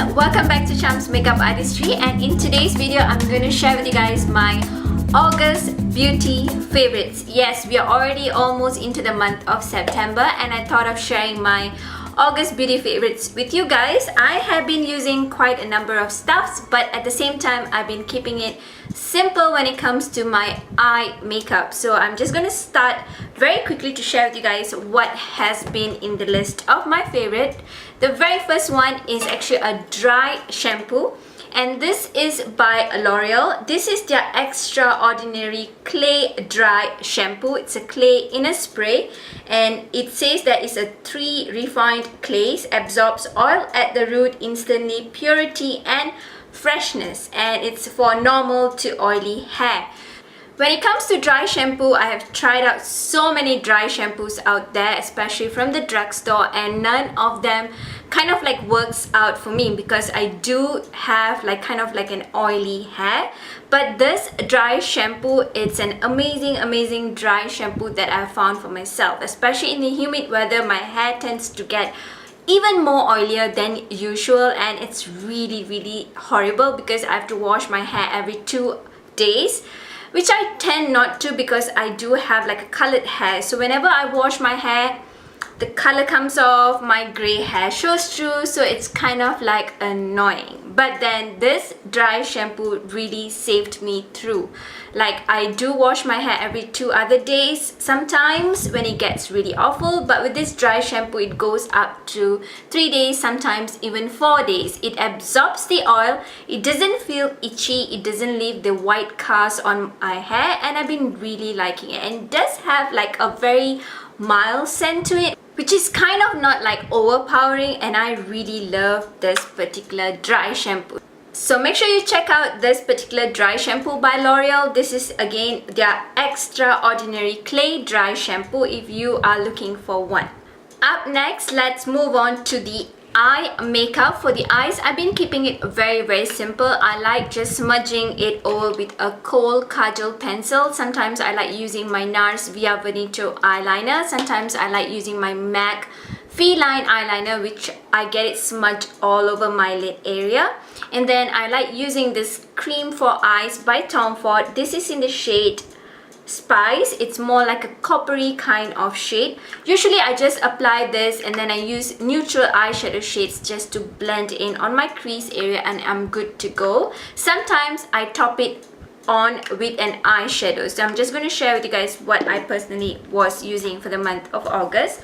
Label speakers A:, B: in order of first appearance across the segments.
A: welcome back to Sham's Makeup Artistry, and in today's video I'm going to share with you guys my August beauty favorites. Yes, we are already almost into the month of September and I thought of sharing my August beauty favorites with you guys. I have been using quite a number of stuffs, but at the same time I've been keeping it simple when it comes to my eye makeup. So I'm just going to start very quickly to share with you guys what has been in the list of my favorite. The very first one is actually a dry shampoo, and this is by Loreal. This is their extraordinary clay dry shampoo. It's a clay in a spray, and it says that it's a 3 refined clays, absorbs oil at the root instantly, purity and freshness, and it's for normal to oily hair. When it comes to dry shampoo, I have tried out so many dry shampoos out there, especially from the drugstore, and none of them kind of like works out for me because I do have like kind of like an oily hair. But this dry shampoo, it's an amazing dry shampoo that I found for myself. Especially in the humid weather, my hair tends to get even more oilier than usual, and it's really horrible because I have to wash my hair every 2 days, which I tend not to because I do have like a colored hair. So whenever I wash my hair, the color comes off, my gray hair shows through, so it's kind of like annoying. But then this dry shampoo really saved me through. Like, I do wash my hair every 2 other days sometimes when it gets really awful, but with this dry shampoo it goes up to 3 days, sometimes even 4 days. It absorbs the oil, it doesn't feel itchy, it doesn't leave the white cast on my hair, and I've been really liking it. And it does have like a very mild scent to it, which is kind of not like overpowering, and I really love this particular dry shampoo. So make sure you check out this particular dry shampoo by L'Oreal. This is again their extraordinary clay dry shampoo if you are looking for one. Up next, let's move on to the eye makeup. For the eyes, I've been keeping it very simple. I like just smudging it over with a kohl kajal pencil. Sometimes I like using my Nars Via Veneto eyeliner. Sometimes I like using my MAC Feline eyeliner, which I get it smudged all over my lid area. And then I like using this cream for eyes by Tom Ford. This is in the shade Spice. It's more like a coppery kind of shade. Usually I just apply this and then I use neutral eyeshadow shades just to blend in on my crease area, and I'm good to go. Sometimes I top it on with an eyeshadow. So I'm just going to share with you guys what I personally was using for the month of August.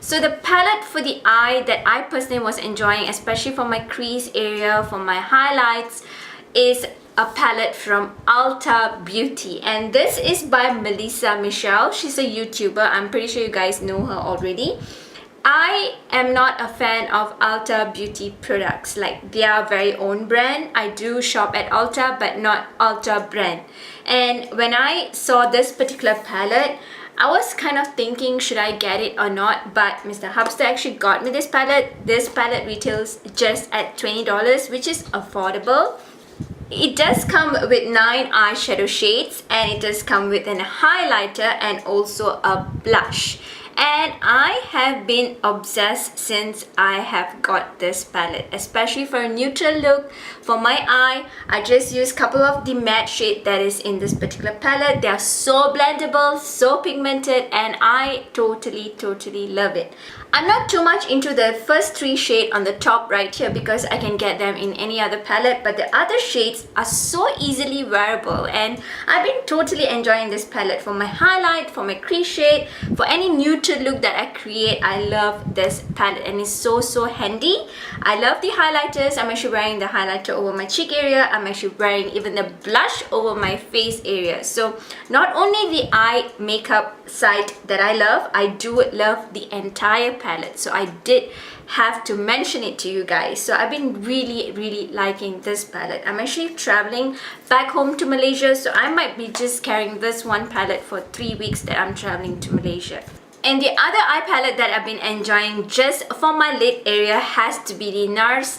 A: So the palette for the eye that I personally was enjoying, especially for my crease area, for my highlights, is a palette from Ulta Beauty, and this is by Melisa Michelle. She's a YouTuber. I'm pretty sure you guys know her already. I am not a fan of Ulta Beauty products, like their very own brand. I do shop at Ulta, but not Ulta brand. And when I saw this particular palette, I was kind of thinking, should I get it or not? But Mr. Hubster actually got me this palette. This palette retails just at $20, which is affordable. It does come with 9 eyeshadow shades, and it does come with an highlighter and also a blush. And I have been obsessed since I have got this palette, especially for a neutral look. For my eye, I just use a couple of the matte shade that is in this particular palette. They are so blendable, so pigmented, and I totally love it. I'm not too much into the first 3 shades on the top right here because I can get them in any other palette, but the other shades are so easily wearable, and I've been totally enjoying this palette for my highlight, for my crease shade, for any neutral look that I create. I love this palette and it's so handy. I love the highlighters. I'm actually wearing the highlighter over my cheek area. I'm actually wearing even the blush over my face area. So not only the eye makeup side that I love, I do love the entire palette. So I did have to mention it to you guys. So I've been really liking this palette. I'm actually traveling back home to Malaysia, so I might be just carrying this one palette for 3 weeks that I'm traveling to Malaysia. And the other eye palette that I've been enjoying just for my lid area has to be the Nars'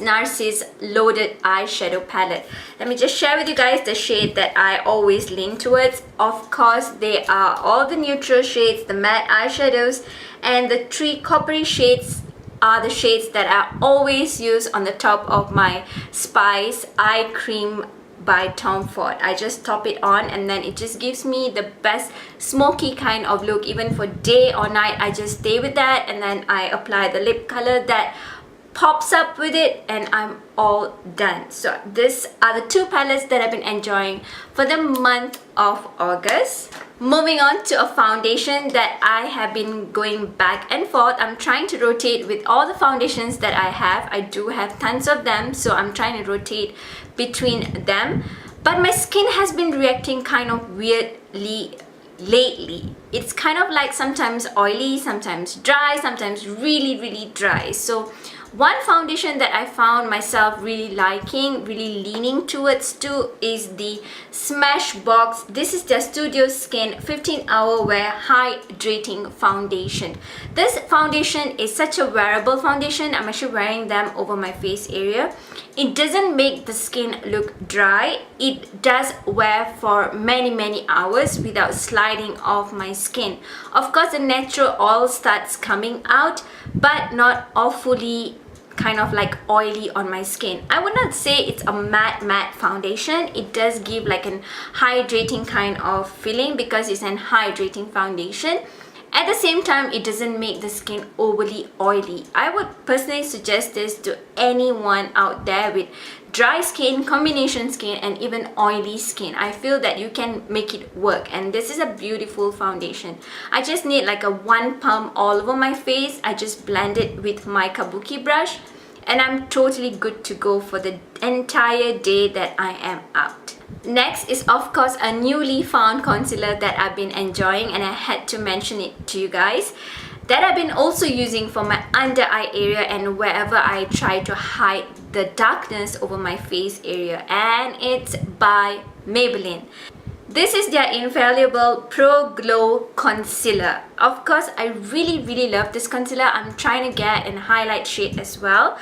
A: Loaded Eyeshadow Palette. Let me just share with you guys the shade that I always lean towards. Of course, they are all the neutral shades, the matte eyeshadows, and the 3 coppery shades are the shades that I always use on the top of my Spice Eye Cream by Tom Ford. I just top it on and then it just gives me the best smoky kind of look. Even for day or night, I just stay with that, and then I apply the lip color that pops up with it, and I'm all done. So these are the two palettes that I've been enjoying for the month of August. Moving on to a foundation that I have been going back and forth. I'm trying to rotate with all the foundations that I have. I do have tons of them, so I'm trying to rotate between them. But my skin has been reacting kind of weirdly lately. It's kind of like sometimes oily, sometimes dry, sometimes really dry. So one foundation that I found myself really liking, really leaning towards to, is the Smashbox. This is their Studio Skin 15-hour wear hydrating foundation. This foundation is such a wearable foundation. I'm actually wearing them over my face area. It doesn't make the skin look dry. It does wear for many hours without sliding off my skin. Of course, the natural oil starts coming out, but not awfully kind of like oily on my skin. I would not say it's a matte foundation. It does give like an hydrating kind of feeling because it's an hydrating foundation. At the same time, it doesn't make the skin overly oily. I would personally suggest this to anyone out there with dry skin, combination skin, and even oily skin. I feel that you can make it work, and this is a beautiful foundation. I just need like a one pump all over my face. I just blend it with my kabuki brush, and I'm totally good to go for the entire day that I am out. Next is of course a newly found concealer that I've been enjoying, and I had to mention it to you guys, that I've been also using for my under eye area and wherever I try to hide the darkness over my face area, and it's by Maybelline. This is their Infallible Pro Glow Concealer. Of course, I really love this concealer. I'm trying to get in highlight shade as well.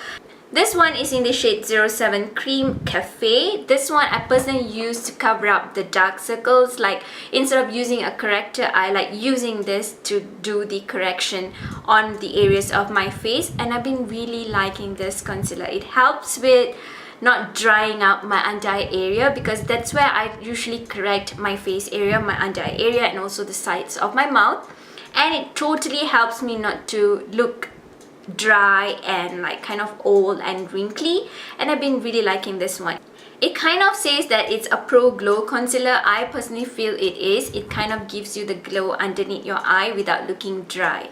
A: This one is in the shade 07 Cream Cafe. This one I personally use to cover up the dark circles. Like instead of using a corrector, I like using this to do the correction on the areas of my face. And I've been really liking this concealer. It helps with not drying out my under eye area, because that's where I usually correct my face area, my under eye area, and also the sides of my mouth. And it totally helps me not to look dry and like kind of old and wrinkly, and I've been really liking this one. It kind of says that it's a pro glow concealer. I personally feel it is. It kind of gives you the glow underneath your eye without looking dry.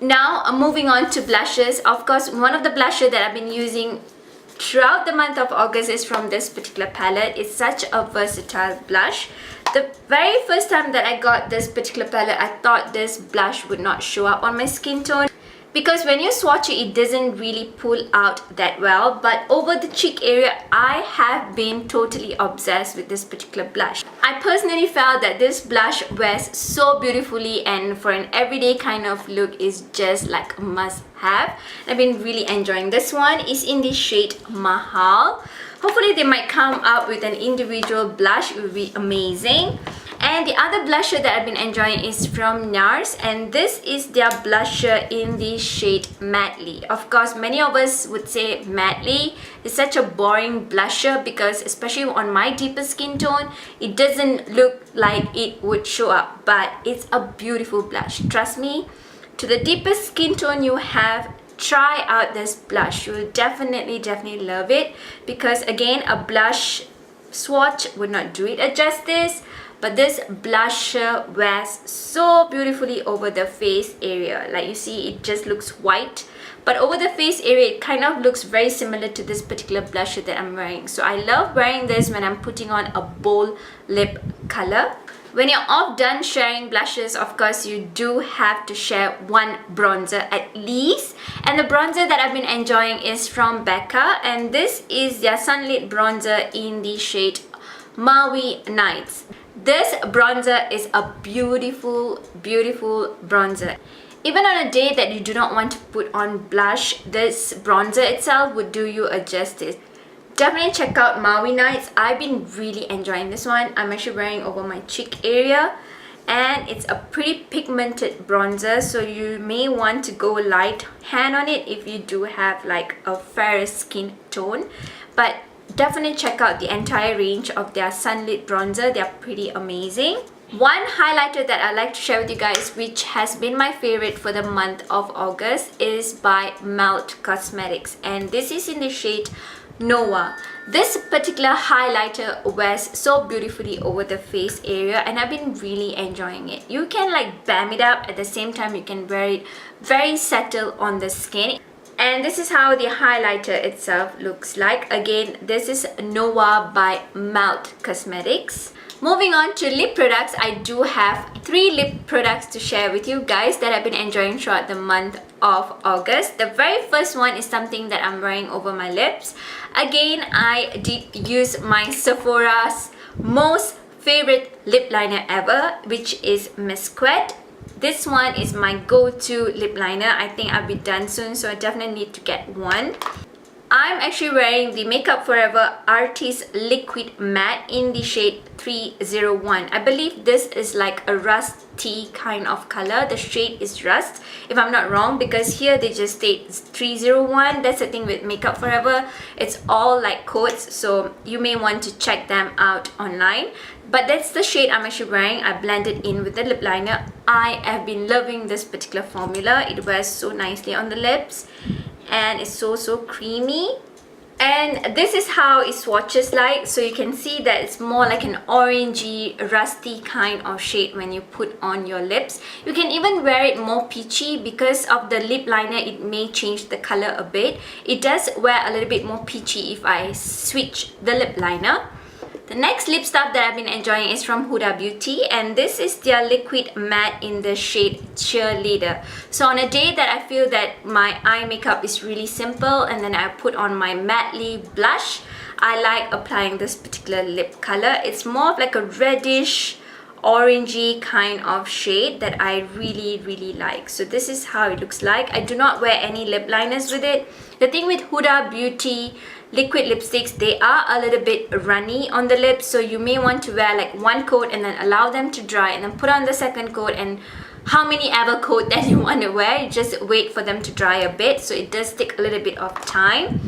A: Now moving on to blushes. Of course, one of the blushes that I've been using throughout the month of August is from this particular palette. It's such a versatile blush. The very first time that I got this particular palette, I thought this blush would not show up on my skin tone, because when you swatch it, it doesn't really pull out that well. But over the cheek area, I have been totally obsessed with this particular blush. I personally felt that this blush wears so beautifully, and for an everyday kind of look is just like a must have. I've been really enjoying this one. It's in the shade Mahal. Hopefully they might come up with an individual blush. It would be amazing. And the other blusher that I've been enjoying is from Nars, and this is their blusher in the shade Madly. Of course, many of us would say Madly is such a boring blusher because especially on my deeper skin tone, it doesn't look like it would show up, but it's a beautiful blush. Trust me, to the deepest skin tone you have, try out this blush. You will definitely love it, because again, a blush swatch would not do it justice. But this blusher wears so beautifully over the face area. Like you see, it just looks white. But over the face area, it kind of looks very similar to this particular blusher that I'm wearing. So I love wearing this when I'm putting on a bold lip color. When you're all done sharing blushes, of course, you do have to share one bronzer at least. And the bronzer that I've been enjoying is from Becca. And this is their Sunlit Bronzer in the shade Maui Nights. This bronzer is a beautiful bronzer. Even on a day that you do not want to put on blush, this bronzer itself would do you a justice. Definitely check out Maui Nights. I've been really enjoying this one. I'm actually wearing over my cheek area, and it's a pretty pigmented bronzer, so you may want to go light hand on it if you do have like a fair skin tone. But definitely check out the entire range of their sunlit bronzer. They're pretty amazing. One highlighter that I like to share with you guys, which has been my favorite for the month of August, is by Melt Cosmetics, and this is in the shade Noah. This particular highlighter wears so beautifully over the face area, and I've been really enjoying it. You can like bam it up, at the same time you can wear it very subtle on the skin. And this is how the highlighter itself looks like. Again, this is Noah by Melt Cosmetics. Moving on to lip products, I do have 3 lip products to share with you guys that I've been enjoying throughout the month of August. The very first one is something that I'm wearing over my lips. Again, I did use my Sephora's most favorite lip liner ever, which is Miss Quet. This one is my go-to lip liner. I think I'll be done soon, so I definitely need to get one. I'm actually wearing the Makeup Forever Artist Liquid Matte in the shade 301. I believe this is like a rusty kind of color. The shade is rust, if I'm not wrong, because here they just state 301. That's the thing with Makeup Forever. It's all like codes, so you may want to check them out online. But that's the shade I'm actually wearing. I blended in with the lip liner. I have been loving this particular formula. It wears so nicely on the lips, and it's so creamy. And this is how it swatches like, so you can see that it's more like an orangey rusty kind of shade when you put on your lips. You can even wear it more peachy. Because of the lip liner, it may change the color a bit. It does wear a little bit more peachy if I switch the lip liner. The next lip stuff that I've been enjoying is from Huda Beauty, and this is their liquid matte in the shade Cheerleader. So on a day that I feel that my eye makeup is really simple and then I put on my matte blush, I like applying this particular lip color. It's more of like a reddish orangey kind of shade that I really like. So this is how it looks like. I do not wear any lip liners with it. The thing with Huda Beauty liquid lipsticks, they are a little bit runny on the lips, so you may want to wear like one coat and then allow them to dry and then put on the second coat, and how many ever coat that you want to wear, you just wait for them to dry a bit, so it does take a little bit of time.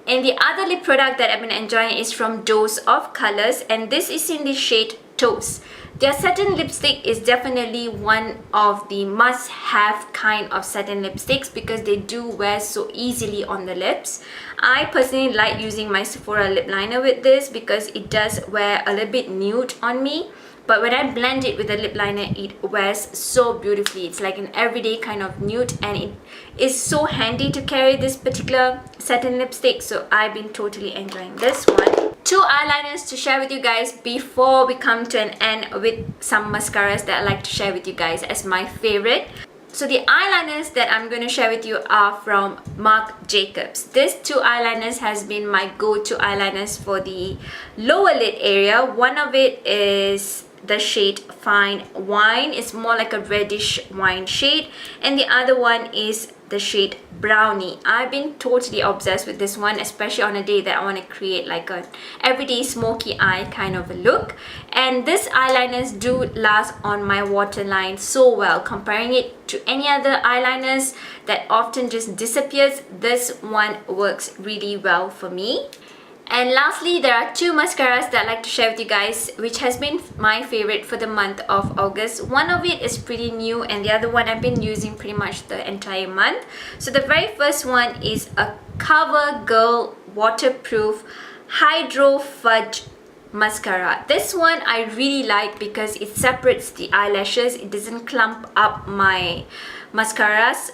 A: And the other lip product that I've been enjoying is from Dose of Colors, and this is in the shade Toast. Their satin lipstick is definitely one of the must-have kind of satin lipsticks because they do wear so easily on the lips. I personally like using my Sephora lip liner with this because it does wear a little bit nude on me. But when I blend it with the lip liner, it wears so beautifully. It's like an everyday kind of nude, and it is so handy to carry this particular satin lipstick. So I've been totally enjoying this one. 2 eyeliners to share with you guys before we come to an end with some mascaras that I like to share with you guys as my favorite. So the eyeliners that I'm going to share with you are from Marc Jacobs. These 2 eyeliners has been my go-to eyeliners for the lower lid area. One of it is the shade Fine Wine. It's more like a reddish wine shade. And the other one is the shade Brownie. I've been totally obsessed with this one, especially on a day that I want to create like an everyday smoky eye kind of a look. And these eyeliners do last on my waterline so well. Comparing it to any other eyeliners that often just disappears, this one works really well for me. And lastly, there are 2 mascaras that I like to share with you guys, which has been my favorite for the month of August. One of it is pretty new, and the other one I've been using pretty much the entire month. So the very first one is a CoverGirl Waterproof Hydro Fudge Mascara. This one I really like because it separates the eyelashes. It doesn't clump up my mascaras.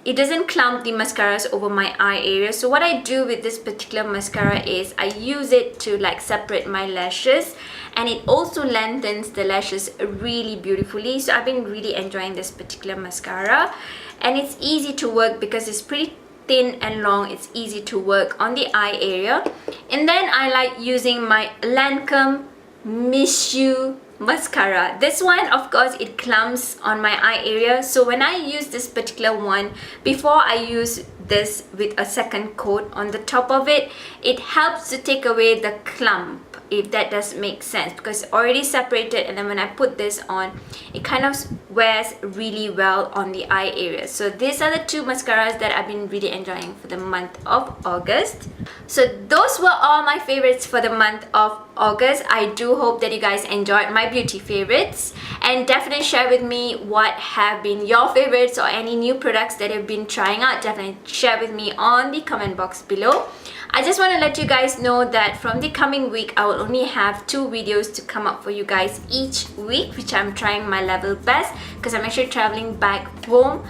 A: It doesn't clump the mascaras over my eye area. So what I do with this particular mascara is I use it to like separate my lashes, and it also lengthens the lashes really beautifully. So I've been really enjoying this particular mascara, and it's easy to work because it's pretty thin and long. It's easy to work on the eye area. And then I like using my Lancome Miss You mascara. This one, of course, it clumps on my eye area, so when I use this particular one, before I use this with a second coat on the top of it, it helps to take away the clump if that does make sense, because it's already separated, and then when I put this on, it kind of wears really well on the eye area. So these are the two mascaras that I've been really enjoying for the month of August. So those were all my favorites for the month of August. I do hope that you guys enjoyed my beauty favorites, and definitely share with me what have been your favorites or any new products that you've been trying out. Definitely share with me on the comment box below. I just want to let you guys know that from the coming week, I will only have 2 videos to come up for you guys each week, which I'm trying my level best, because I'm actually traveling back home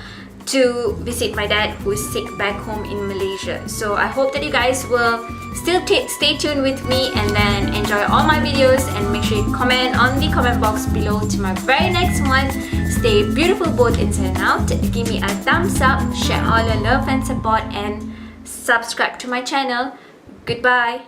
A: to visit my dad who is sick back home in Malaysia. So I hope that you guys will still stay tuned with me and then enjoy all my videos, and make sure you comment on the comment box below to my very next one. Stay beautiful both inside and out. Give me a thumbs up, share all your love and support, and subscribe to my channel. Goodbye.